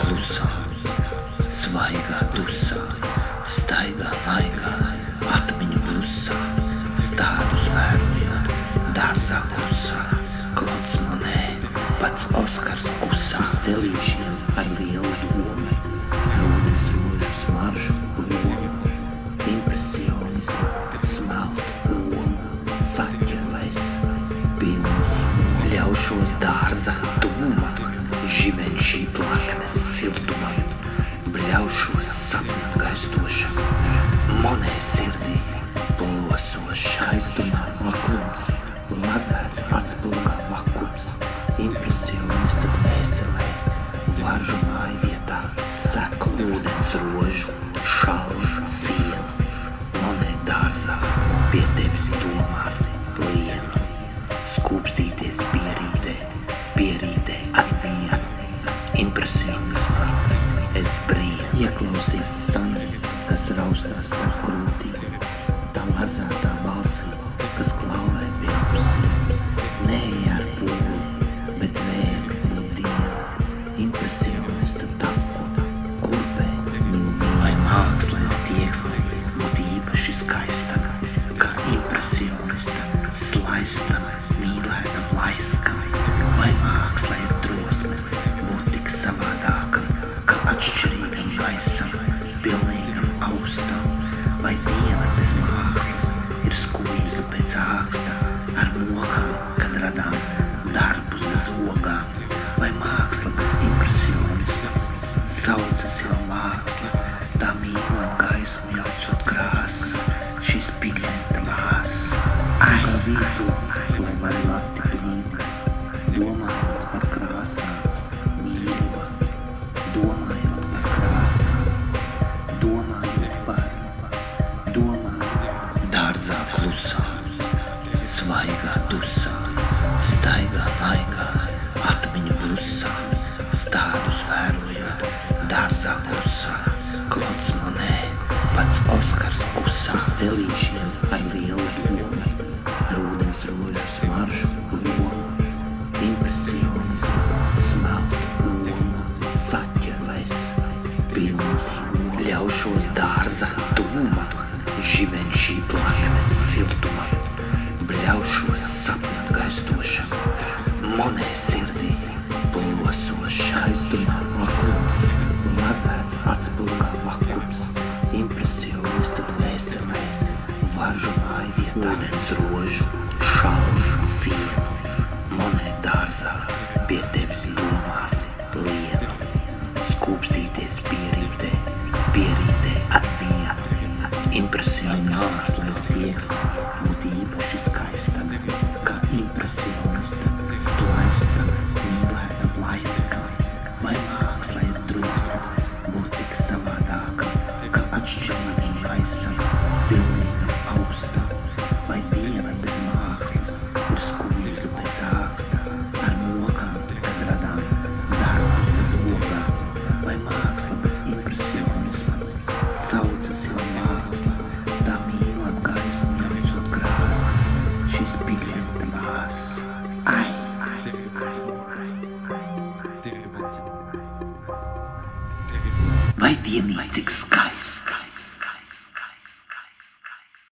klusā, svaigā tusā, staigā maigā, atmiņu blusā, stādus vērojot, dārzā klusā, Klods Monē, pats Oskars kusā, celīšiem ar lielu domu, rūdens rožu smaržu lomu, impresionismu, smeltu omu, saķelēs, pilnus, ļaušos dārza tuvumā, živenšī plaknes siltumam, bļaušos sapņu gaistošam, Monē sirdī plosošs skaistumā aklums, lazēts atspulgā vakums, impresionista dvēselē, varžu mājvietā, seklu ūdens rožu, šalmu sienu, Monē dārzā, pie tevis domās lienu, skūpstīties pierītē ar vienu, impresionismā, es brīnu. Ieklausies sanī, kas raustās starp krūtīm, tā lazētā balsī, kas klauvē pie ausīm. Neej ar pūli, bet vēli un dienu, impresionista taku, kurpē min vienu. Vai mākslē tieksme būt īpaši skaista, kā impresionista, slaistam, mīlētam laiskam. Vai mākslē ir drosme būt tik savādākam, kā atšķirīgam gaisam, pilnīgam austam. Vai diena bez mākslas ir skuvīga pēc āksta, ar mokām, kad radām darbus bez ogām. Vai māksla bez impresionista, saucas jau māksla, tā mīklam gaismu jaucot krāsas, šis pigmenta māsas. Kā vītos, lai var lati brīvi, domājot par krāsām, mīļo, domājot par krāsām, domājot par. Dārzā klusā, svaigā tusā, staigā maigā, atmiņu blusā, stādus vērojot, dārzā klusā, Klods Monē, pats Oskars kusā, celīšiem ar lielu domu, rūdens rožu smaržu lomu, impresionismu, smeltu omu, saķelēs, pilnus omu, ļaušos dārza tuvumā, živenšī plaknes siltumam, bļaušos sapņu gaistošam, Monē sirdī plosošs skaistumā aklums, lazēts atspulgā vakums, impresionista dvēselē, varžu mājvietā, ūdens rožu, šalmu sienu, Monē dārzā, pie tevis domās lienu, skūpstīties pierītē ar vienu. Impresionista tieksme būt īpaši skaistam, kā impresionista, slaistam, mīlētam laiskam. Vai māksla ir drosme būt tik savādākam, kā atšķirīgam gaisam, pilnīgam austam. Vai diena bez mākslas ir skuvīga pēc āksta, ar mokām, kad radām darbus bez ogām. Vai māksla bez impresionisma, saucas jau māksla, tā mīlam gaismu jaucot krāsas, šis pigmenta māsas. Vai dienīgi, cik